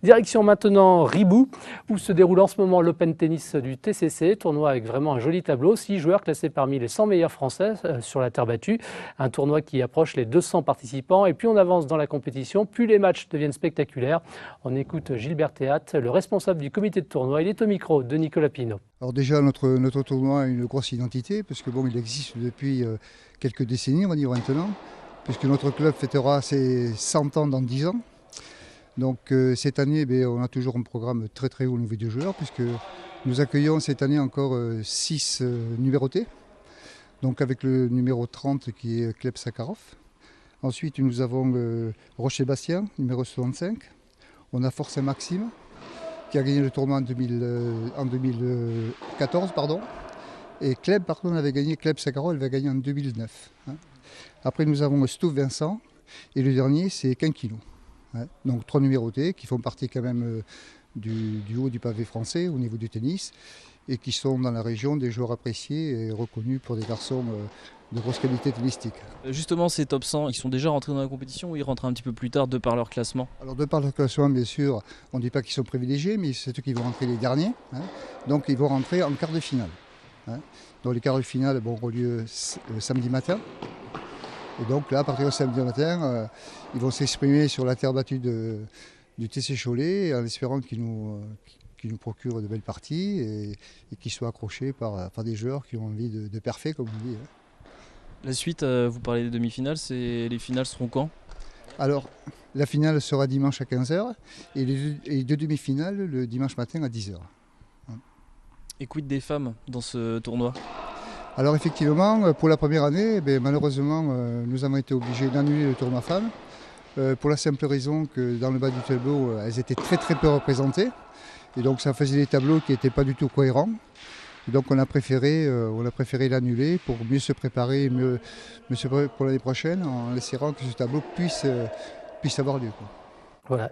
Direction maintenant Ribou, où se déroule en ce moment l'Open Tennis du TCC, tournoi avec vraiment un joli tableau, 6 joueurs classés parmi les 100 meilleurs Français sur la terre battue, un tournoi qui approche les 200 participants, et plus on avance dans la compétition, plus les matchs deviennent spectaculaires. On écoute Gilbert Théat, le responsable du comité de tournoi, il est au micro de Nicolas Pinault. Alors déjà notre tournoi a une grosse identité, parce que bon, il existe depuis quelques décennies, on va dire maintenant, puisque notre club fêtera ses 100 ans dans 10 ans. Donc cette année, on a toujours un programme très très haut au niveau des joueurs, puisque nous accueillons cette année encore 6 numérotés. Donc avec le numéro 30 qui est Gleb Sakharov. Ensuite nous avons Roche-Sébastien, numéro 65. On a Force Maxime, qui a gagné le tournoi en 2014. Et Gleb, par contre, Gleb Sakharov, elle va gagner en 2009. Après nous avons Stouff Vincent, et le dernier c'est Quinquino. Donc 3 numérotés qui font partie quand même du haut du pavé français au niveau du tennis et qui sont dans la région des joueurs appréciés et reconnus pour des garçons de grosse qualité tennistique. Justement, ces top 100, ils sont déjà rentrés dans la compétition ou ils rentrent un petit peu plus tard de par leur classement? Alors de par leur classement, bien sûr, on ne dit pas qu'ils sont privilégiés, mais c'est eux qui vont rentrer les derniers. Donc ils vont rentrer en quart de finale. Donc les quarts de finale auront lieu samedi matin. Et donc là, à partir de samedi matin, ils vont s'exprimer sur la terre battue du TC Cholet en espérant qu'ils nous procurent de belles parties et qu'ils soient accrochés par des joueurs qui ont envie de parfait, comme on dit. La suite, vous parlez des demi-finales, les finales seront quand? Alors, la finale sera dimanche à 15h et les deux demi-finales le dimanche matin à 10h. Et quid des femmes dans ce tournoi? Alors effectivement, pour la première année, malheureusement, nous avons été obligés d'annuler le tournoi femmes. Pour la simple raison que dans le bas du tableau, elles étaient très très peu représentées. Et donc ça faisait des tableaux qui n'étaient pas du tout cohérents. Et donc on a préféré l'annuler pour mieux se préparer, mieux se préparer pour l'année prochaine, en espérant que ce tableau puisse avoir lieu. Voilà.